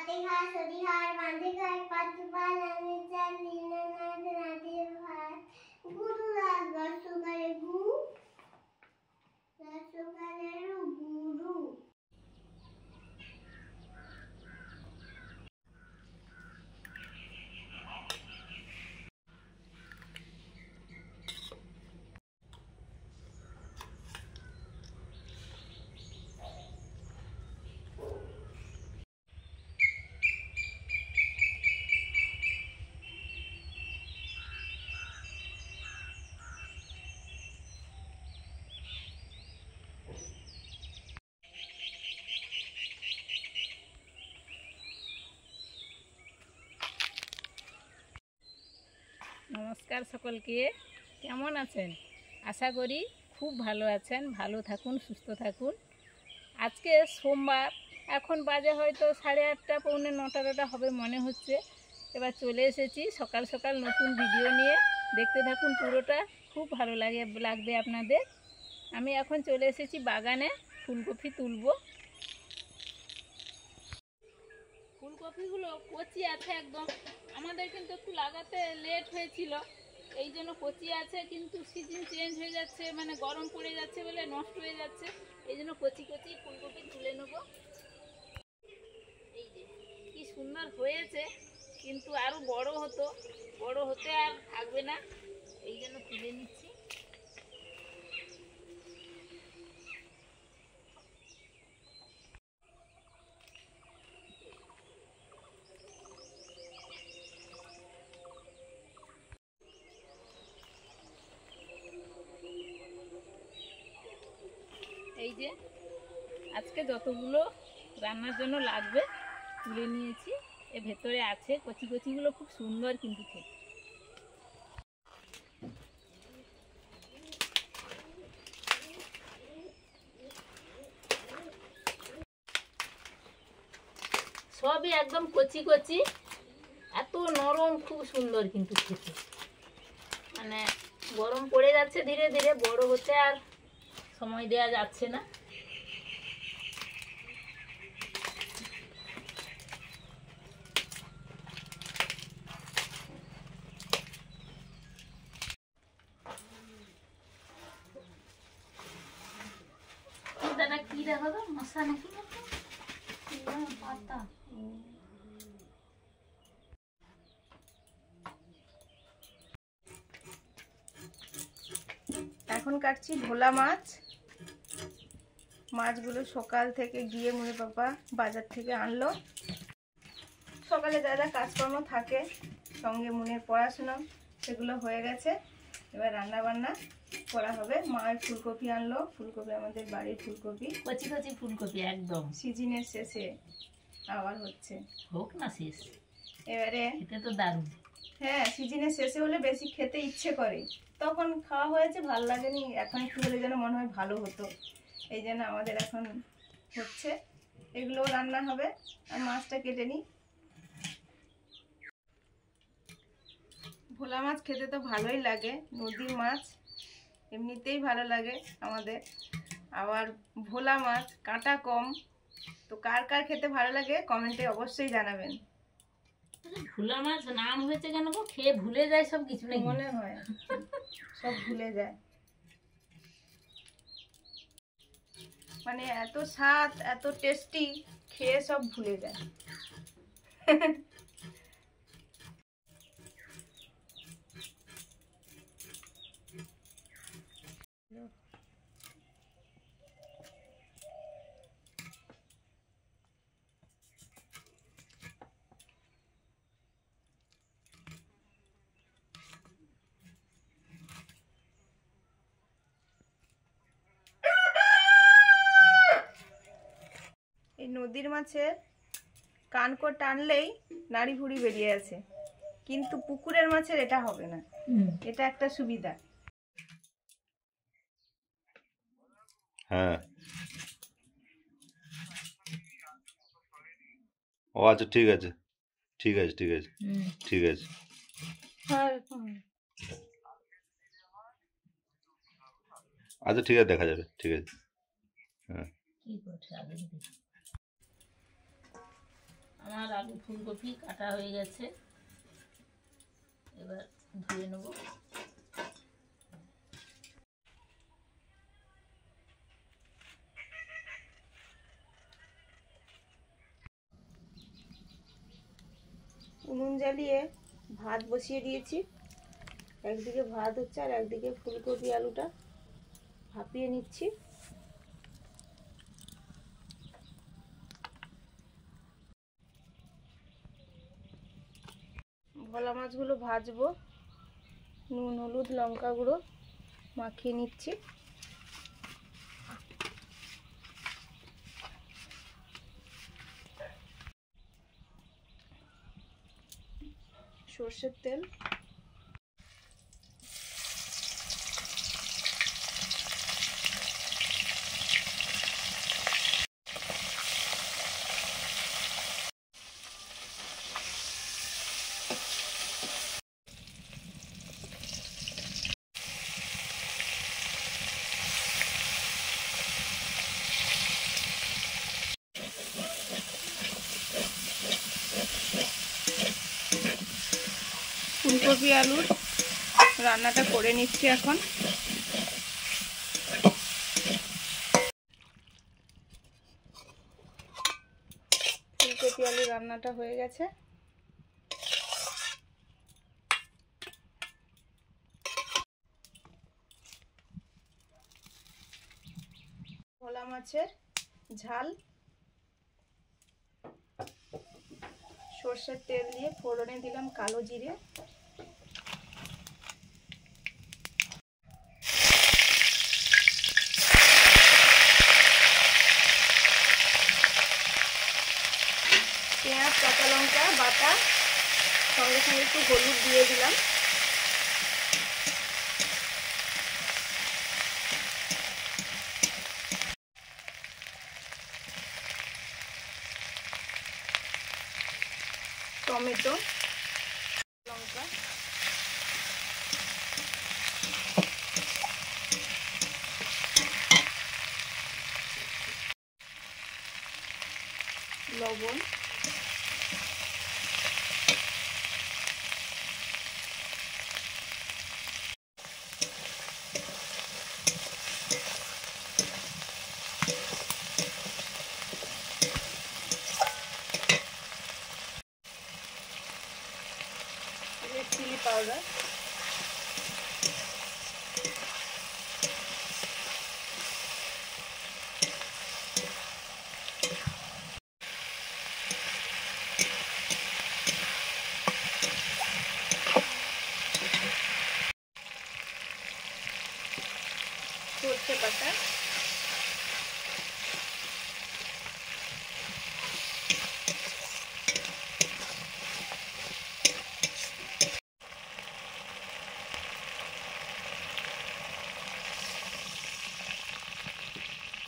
পাতিহার সরিহার বাঁধিঘাট পাতুপাল আনিচার নীলনাথ রাধে ভাত গুরু রাজ রসগারে গুরু নমস্কার সকলকে, কেমন আছেন? আশা করি খুব ভালো আছেন। ভালো থাকুন, সুস্থ থাকুন। আজকে সোমবার, এখন বাজে হয়তো 8:30 পৌনে 9টা হবে মনে হচ্ছে। এবার চলে এসেছি সকাল সকাল নতুন ভিডিও নিয়ে। দেখতে থাকুন পুরোটা, খুব ভালো লাগবে আপনাদের। আমি এখন চলে এসেছি বাগানে, ফুলকপি তুলব। ফুলকপিগুলো কচি আছে একদম, আমাদের কিন্তু একটু লাগাতে লেট হয়েছিল, এই জন্য কচি আছে। কিন্তু সিজন চেঞ্জ হয়ে যাচ্ছে, মানে গরম পড়ে যাচ্ছে বলে নষ্ট হয়ে যাচ্ছে, এই জন্য কচি কচি ফুলকপি তুলে নেব। এই যে কি সুন্দর হয়েছে, কিন্তু আরও বড় হতে আর থাকবে না, এই জন্য তুলে নিচ্ছি। এই যে আজকে যতগুলো রান্নার জন্য লাগবে তুলে নিয়েছি। এর ভেতরে আছে কচি কচিগুলো, খুব সুন্দর কিন্তু খেতে। সবই একদম কচি কচি, এত নরম, খুব সুন্দর কিন্তু খেতে। মানে গরম পড়ে যাচ্ছে ধীরে ধীরে, বড় হতে আর সময় দেওয়া যাচ্ছে না। দাদা কি দেখো তো, মশা নাকি পাতা। এখন কাটছি ভোলা মাছ। মাছগুলো সকাল থেকে গিয়ে মুনি পাপা বাজার থেকে আনলো। সকালে যা যা কাজকর্ম থাকে, সঙ্গে মুনির পড়াশোনা, সেগুলো হয়ে গেছে। এবার রান্না বান্না করা হবে। মায়ের ফুলকপি আনলো, ফুলকপি আমাদের বাড়ির ফুলকপি, কচি কচি ফুলকপি একদম সিজনের শেষে আবার হচ্ছে, হোক না শেষ। এবারে এটা তো দারুণ। হ্যাঁ, সিজনের শেষে হলে বেশি খেতে ইচ্ছে করে, তখন খাওয়া হয়েছে, ভালো লাগেনি, এখন একটু হলে যেন মনে হয় ভালো হতো। এই জন্য আমাদের এখন হচ্ছে, এগুলোও রান্না হবে। আর মাছটা কেটে নিই। ভোলা মাছ খেতে তো ভালোই লাগে, নদীর মাছ এমনিতেই ভালো লাগে আমাদের। আবার ভোলা মাছ কাঁটা কম, তো কার কার খেতে ভালো লাগে কমেন্টে অবশ্যই জানাবেন। ভোলা মাছ নাম হয়েছে কেন গো? খেয়ে ভুলে যায় সব কিছু, নাকি? মনে হয় সব ভুলে যায়, মানে এত স্বাদ, এত টেস্টি, খেয়ে সব ভুলে যায়। এই নদীর মাছের কানকো টানলেই নাড়ি ভুড়ি বেরিয়ে আছে, কিন্তু পুকুরের মাছের এটা হবে না। এটা একটা সুবিধা। হ্যাঁ, ও আচ্ছা, ঠিক আছে ঠিক আছে ঠিক আছে ঠিক আছে। আচ্ছা ঠিক আছে, দেখা যাবে, ঠিক আছে। হ্যাঁ, আমার আলু ফুলকপি কাটা হয়ে গেছে, এবার ধুয়ে নেব। উনুন জ্বালিয়ে ভাত বসিয়ে দিয়েছি। একদিকে ভাত হচ্ছে আর একদিকে ফুলকপি আলুটা ভাপিয়ে নিচ্ছি। ভোলা মাছগুলো ভাজবো, নুন হলুদ লঙ্কা গুঁড়ো মাখিয়ে নিচ্ছি। সর্ষের তেল, ফুলকপি আলুর রান্নাটা করে নিচ্ছি এখন। ফুলকপি আলু রান্নাটা হয়ে গেছে। ভোলা মাছের ঝাল, সর্ষের তেল দিয়ে ফোড়নে দিলাম কালো জিরে, পেঁয়াজ কাঁচা লঙ্কা বাটা, সঙ্গে সঙ্গে একটু হলুদ দিয়ে দিলাম। টমেটো, লঙ্কা, লবণ, রেড চিলি পাউডার, সরষে বাটা,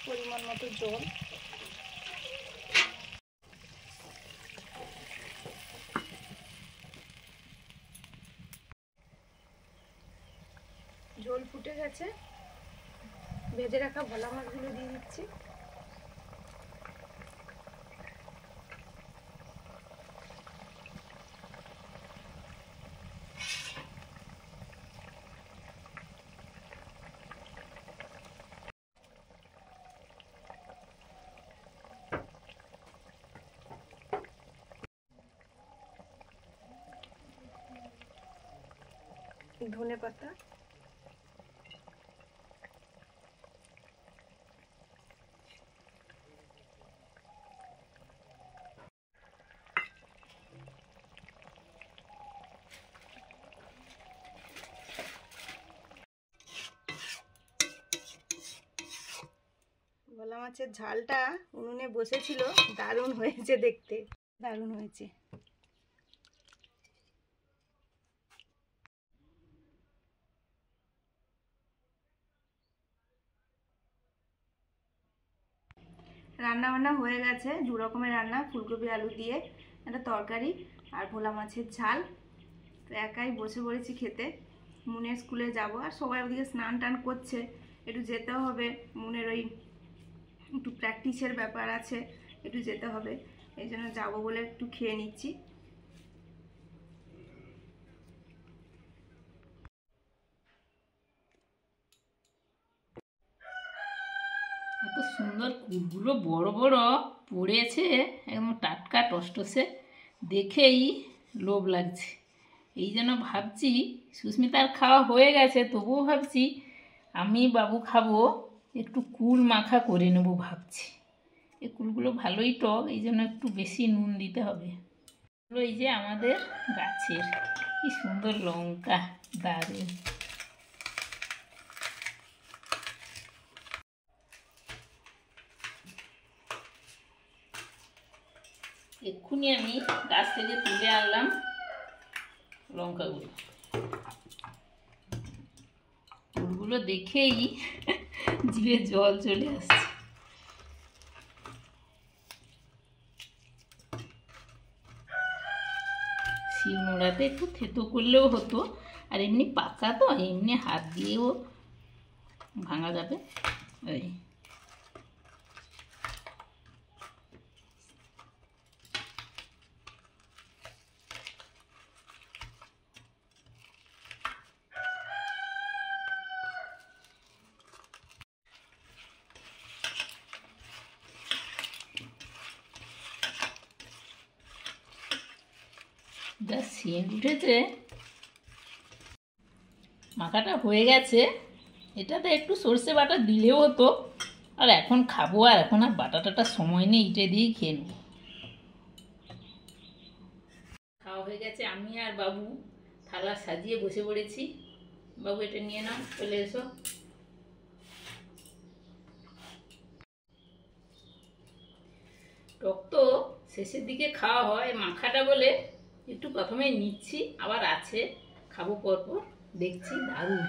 পরিমাণ মতো জল, ঝোল ফুটে গেছে, ভেজে রাখা ভোলা মাছগুলো দিয়ে দিচ্ছি। ধনে পাতা, ভোলা মাছের ঝালটা উনুনে বসেছিল, দারুণ হয়েছে দেখতে, দারুণ হয়েছে। রান্না বান্না হয়ে গেছে, দু রকমের রান্না, ফুলকপি আলু দিয়ে একটা তরকারি আর ভোলা মাছের ঝাল। তো একাই বসে পড়েছি খেতে। মুনের স্কুলে যাব, আর সবাই ওদিকে স্নান টান করছে, একটু যেতেও হবে। মুনের ওই একটু প্র্যাকটিসের ব্যাপার আছে, একটু যেতে হবে। এই জন্য যাবো বলে একটু খেয়ে নিচ্ছি। এত সুন্দর কুলগুলো বড় বড় পড়েছে, একদম টাটকা টসটসে, দেখেই লোভ লাগছে। এই জন্য ভাবছি, সুস্মিতার খাওয়া হয়ে গেছে, তবুও ভাবছি আমি বাবু খাবো, একটু কুল মাখা করে নেবো ভাবছি। এই কুলগুলো ভালোই টক, এই জন্য একটু বেশি নুন দিতে হবে। এই যে আমাদের গাছের কি সুন্দর লঙ্কা, দারুণ। এক্ষুনি আমি গাছ থেকে তুলে আনলাম লঙ্কাগুলো। ফুলগুলো দেখেই জিভে জল চলে আসছে। শিলনোড়াতে একটু থেতো করলেও হতো, আর এমনি পাকা তো, এমনি হাত দিয়েও ভাঙা যাবে। এই যা সেন্ট উঠেছে, মাখাটা হয়ে গেছে। এটাতে একটু সর্ষে বাটা দিলেও হতো, আর এখন খাবো, আর এখন আর বাটাটাটা সময় নেই, এটা দিয়েই খেয়ে নেবো। খাওয়া হয়ে গেছে, আমি আর বাবু থালা সাজিয়ে বসে পড়েছি। বাবু এটা নিয়ে নাও, চলে এসো। টক তো শেষের দিকে খাওয়া হয়, মাখাটা বলে একটু প্রথমে নিচ্ছি, আবার আছে, খাবো পরপর, দেখছি। দারুণ।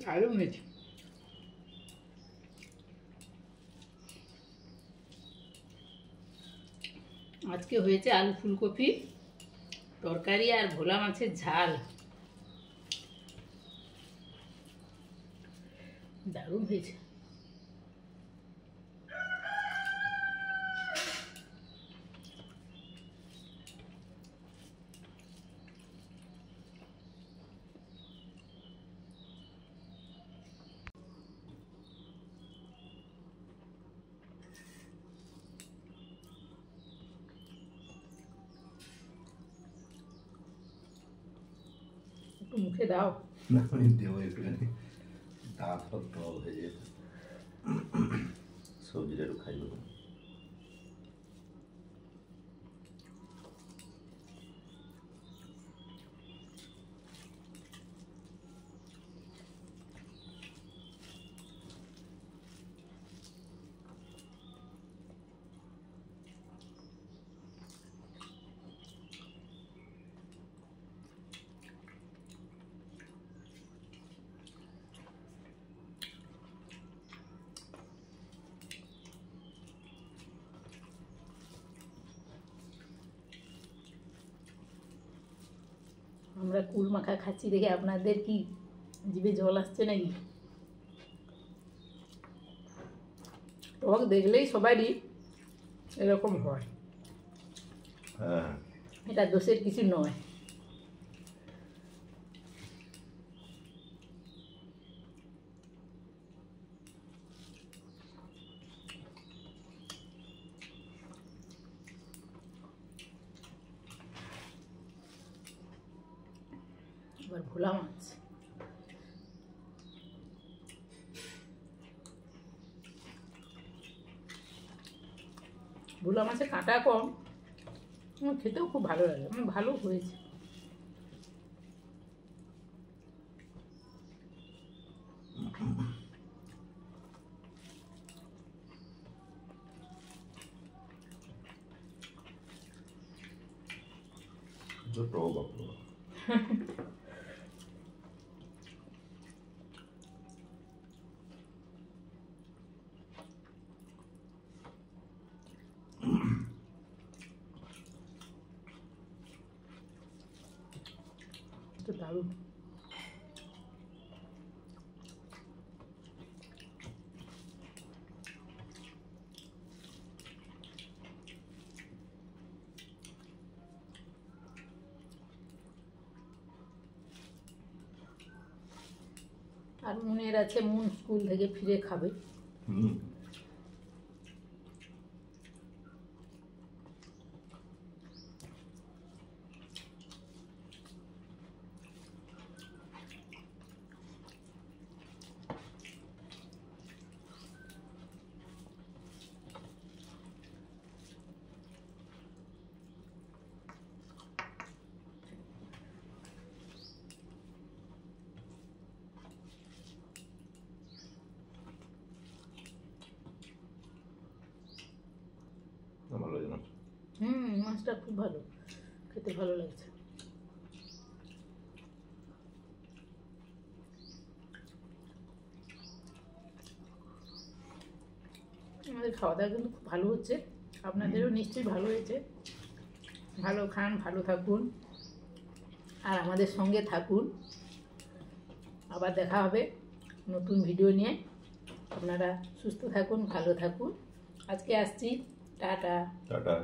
দারুণ হয়েছে। আজকে হয়েছে আলু ফুলকপি তরকারি আর ভোলা মাছের ঝাল। দারুণ হয়েছে। একটু মুখে দাও। না আমি দেবো একটুখানি, দাঁত হাত জল হয়ে যেত, সবজিটা একটু খাইব। আমরা কুল মাখা খাচ্ছি দেখে আপনাদের কি জিভে জল আসছে নাকি? টক দেখলেই সবারই এরকম হয়, হ্যাঁ এটা দোষের কিছু নয়। এবার ভোলা মাছ, ভোলা মাছে কাঁটা কম, খেতেও খুব ভালো লাগে, ভালো হয়েছে। টক বাপু। দারুণ। আর মুনের আছে, মুন স্কুল থেকে ফিরে খাবে। হুম ভালো লাগে না? মাছটা খুব ভালো, খেতে ভালো লাগছে। আমাদের খাওয়া দাওয়া কিন্তু খুব ভালো হচ্ছে, আপনাদেরও নিশ্চয়ই ভালো হয়েছে। ভালো খান, ভালো থাকুন, আর আমাদের সঙ্গে থাকুন। আবার দেখা হবে নতুন ভিডিও নিয়ে। আপনারা সুস্থ থাকুন, ভালো থাকুন। আজকে আসছি, টাটা। টাটা।